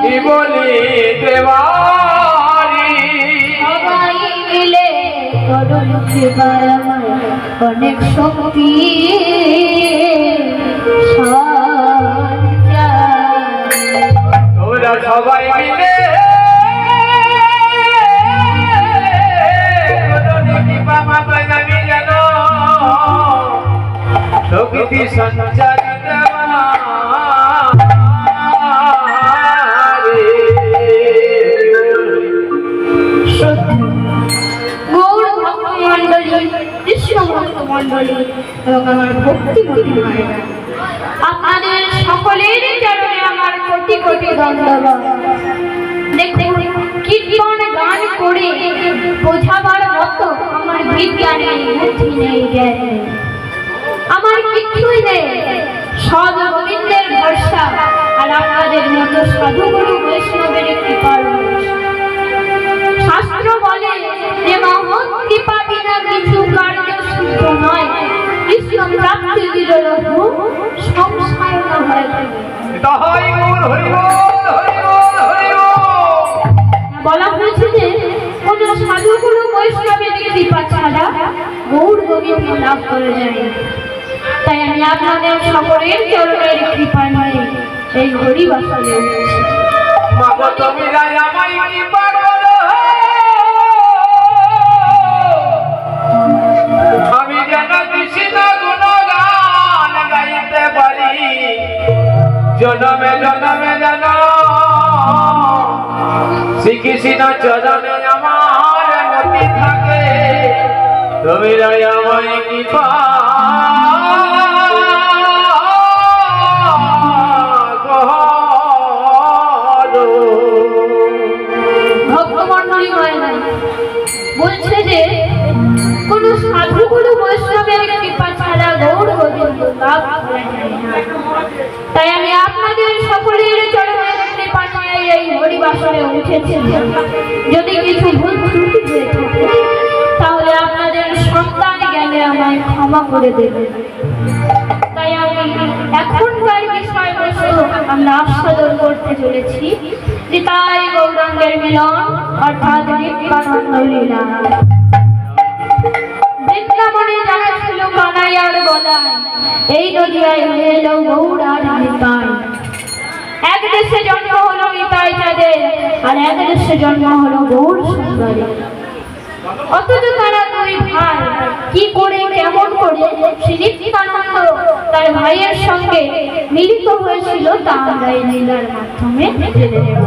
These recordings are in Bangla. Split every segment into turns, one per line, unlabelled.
কি বলিতে পারি
সবাই মিলে করুন সেবার আমার অনেক শক্তি
তোরা সবাই মিলে শক্তি সঞ্চার
এবং আমার ভক্তিমতী মায়েরা, আপনাদের সকলের চরণে আমার কোটি কোটি ধন্যবাদ। দেখুন কীর্তন গান করে বোঝাবার মতো আমার বিজ্ঞানে বুদ্ধি নেই, জ্ঞান নেই, আমার কিছুই নেই। সদ গোবিন্দের ভরসা আর আপনাদের মতো সাধুগুরু বৈষ্ণবের কৃপার ভরসা। শাস্ত্র বলে যে মহৎ কৃপা বিনা কিছু কার্য সিদ্ধ নয়, কৃষ্ণ প্রাপ্তি বিরলভু সংসার না হয়। বলা হয়েছে যে কোন সাধুগুরু বৈষ্ণবের কৃপা ছাড়া গৌর গোবিন্দ লাভ করে যায়। তাই আমি আপনাদের সকলের চরণের কৃপা নয় এই হরিবাসনে উঠেছি।
আমি যেন কৃষ্ণ গুণগান গাইতে পারি, জনমে জনমে যেন শ্রীকৃষ্ণ চরণে আমার মতি থাকে। তুমি আমায় কৃপা
ভক্তমণ্ডলী হয় নাই বলছে যে কোন সাধুগুরু বৈষ্ণবের কৃপা ছাড়া গৌর গোবিন্দ লাভ করে না। তাই আমি আপনাদের সকলের চরণের কৃপা নিয়ে এই হরিবাসনে উঠেছি। যদি কিছু ভুল ত্রুটি হয়ে থাকে তাহলে আপনাদের সন্তান জ্ঞানে আমায় ক্ষমা করে দেবে। তাই আমি এখনকার বিষয়বস্তু আমরা আস্বাদন করতে চলেছি নিতাই গৌরাঙ্গের মিলন অর্থাৎ নিত্যানন্দ লীলা। বৃন্দাবনে যারা ছিল কানাই আর বলাই, এই নদিয়ায় হয়ে এলো গৌর আর নিতাই। এক দেশে জন্ম হলো নিতাই চাঁদের, আর এক দেশে জন্ম হলো গৌর সুন্দরী। অথচ তারা দুই ভাই কি করে কেমন করে শ্রী নিত্যানন্দ তার ভাইয়ের সঙ্গে মিলিত হয়েছিল তা আমরা এই লীলার মাধ্যমে জেনে নেব।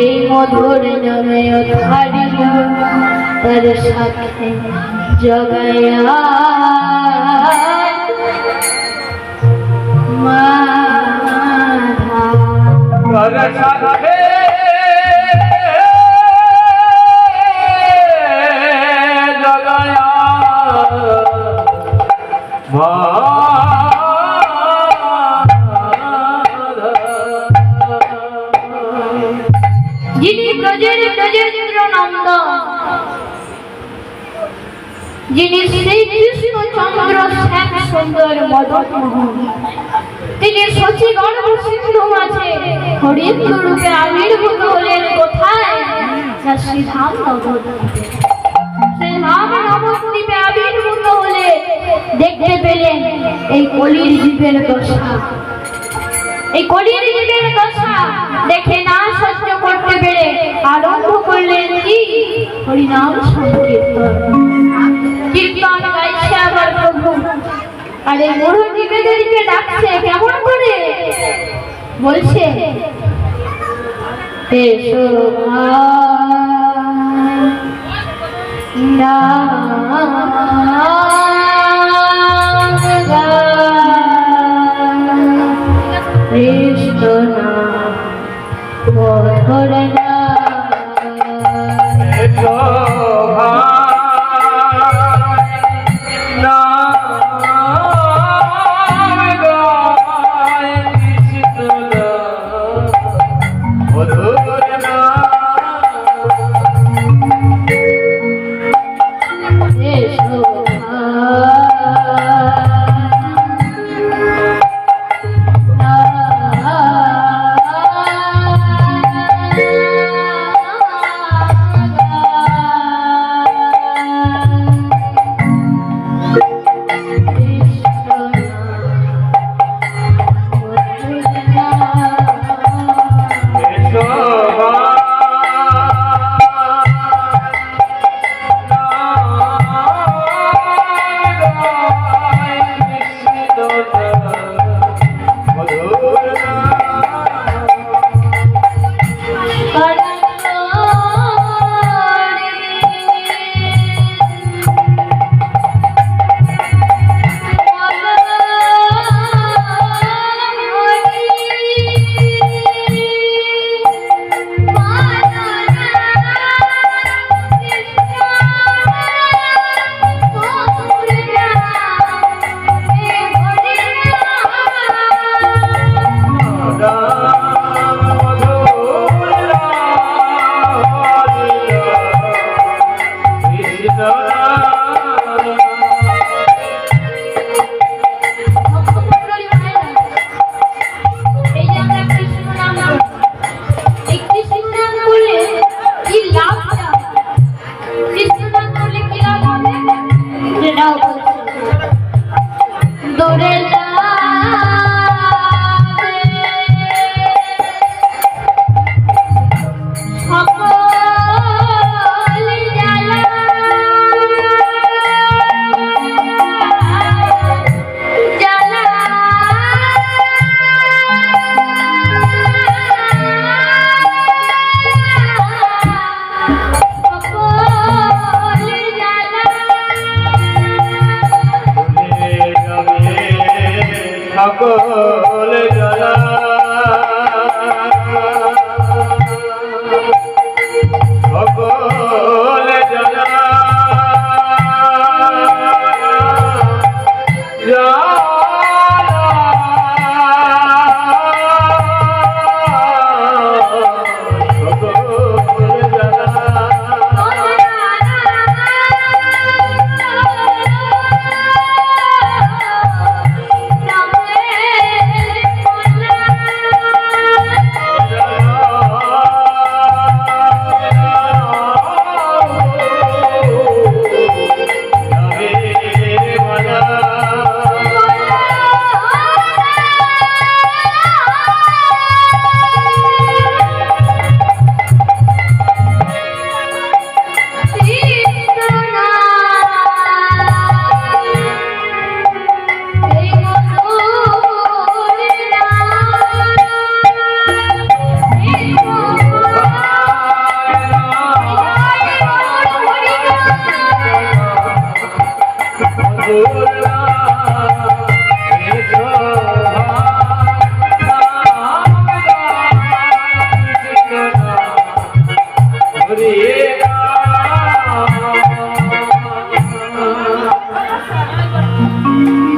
এই মধুর নামে হারিল তার সাথে জগায়া মাধা যিনি ব্রজের ব্রজেন্দ্র নন্দন, যিনি শ্রীকৃষ্ণ চন্দ্র শ্যাম সুন্দর মদন মোহন, তিনি শচী গর্ভ সিন্ধু মাঝে হরিদ্র রূপে আবির্ভূত হলেন কোথায়? না শ্রীধাম নবদ্বীপে। শ্রীধাম নবদ্বীপে আবির্ভূত হলে দেখতে পেলেন এই কলির জীবের দশা। এই কলির জীবের দশা দেখে না সহ্য করতে পেরে আরম্ভ করলেন কি? হরিনাম সংকীর্তন। কীর্তন গাইছে আবার প্রভু, আর এই মূঢ় জীবেদেরকে ডাকছে কেমন করে? বলছে, এসো কৃষ্ণ মধুরনা
সকল জলা সকল জলা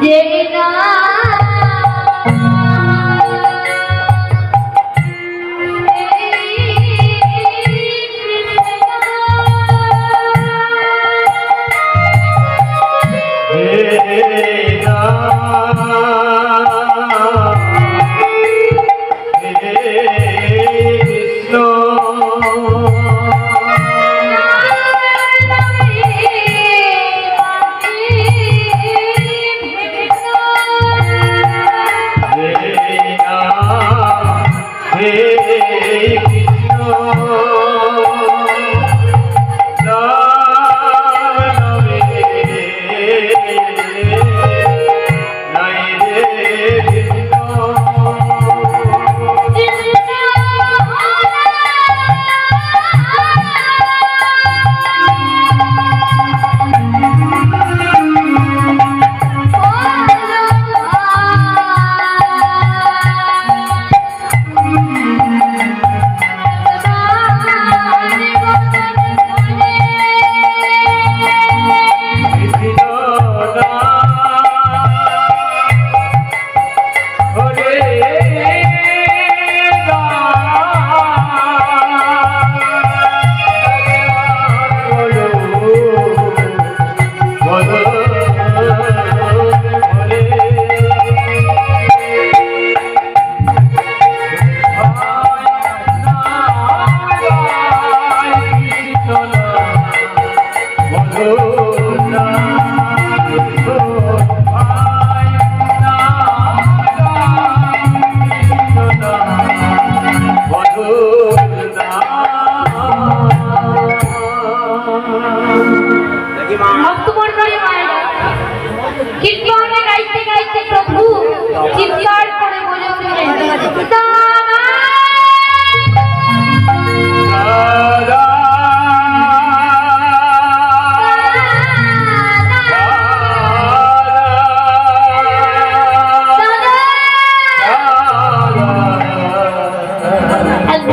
যে না ভক্তমণ্ডলী মায়েরা কীর্তনে গাইতে গাইতে প্রভু চিৎকার করে বলে উঠলেন দাদা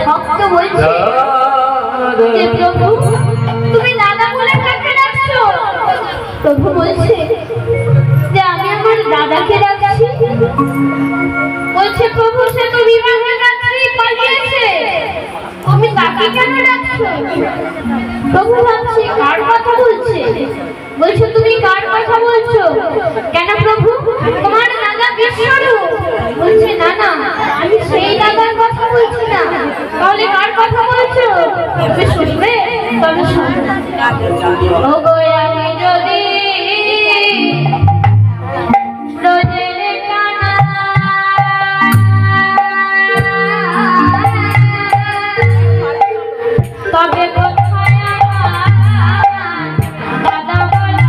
ভক্ত বলছে যে প্রভু তুমি দাদা বলে কাকে ডাকছো? প্রভু বলছে যে আমি আমার দাদাকে ডাকছি। বলছে প্রভু সে তো বিবাহের রাত্রি পালিয়েছে, তুমি তাকে কেন ডাকছো? প্রভু ভাবছে কার কথা বলছে। বলছে তুমি কার কথা বলছো? কেন প্রভু তোমার দাদা বিষ্ণু? বলছে না না আমি সেই দাদার কথা বলছি না। তাহলে কার কথা বলছো? তবে শুনবে, তবে শুনবে। ও গো আমি যদি রোজের টানা তবে কোথায় আমার দাদা বলা?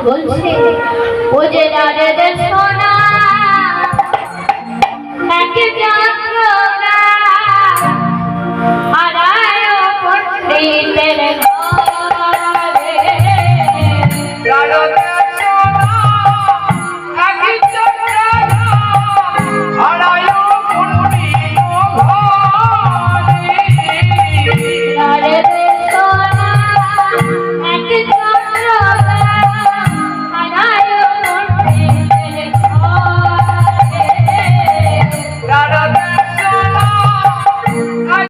বলছে ও যে রাজের সোনা এক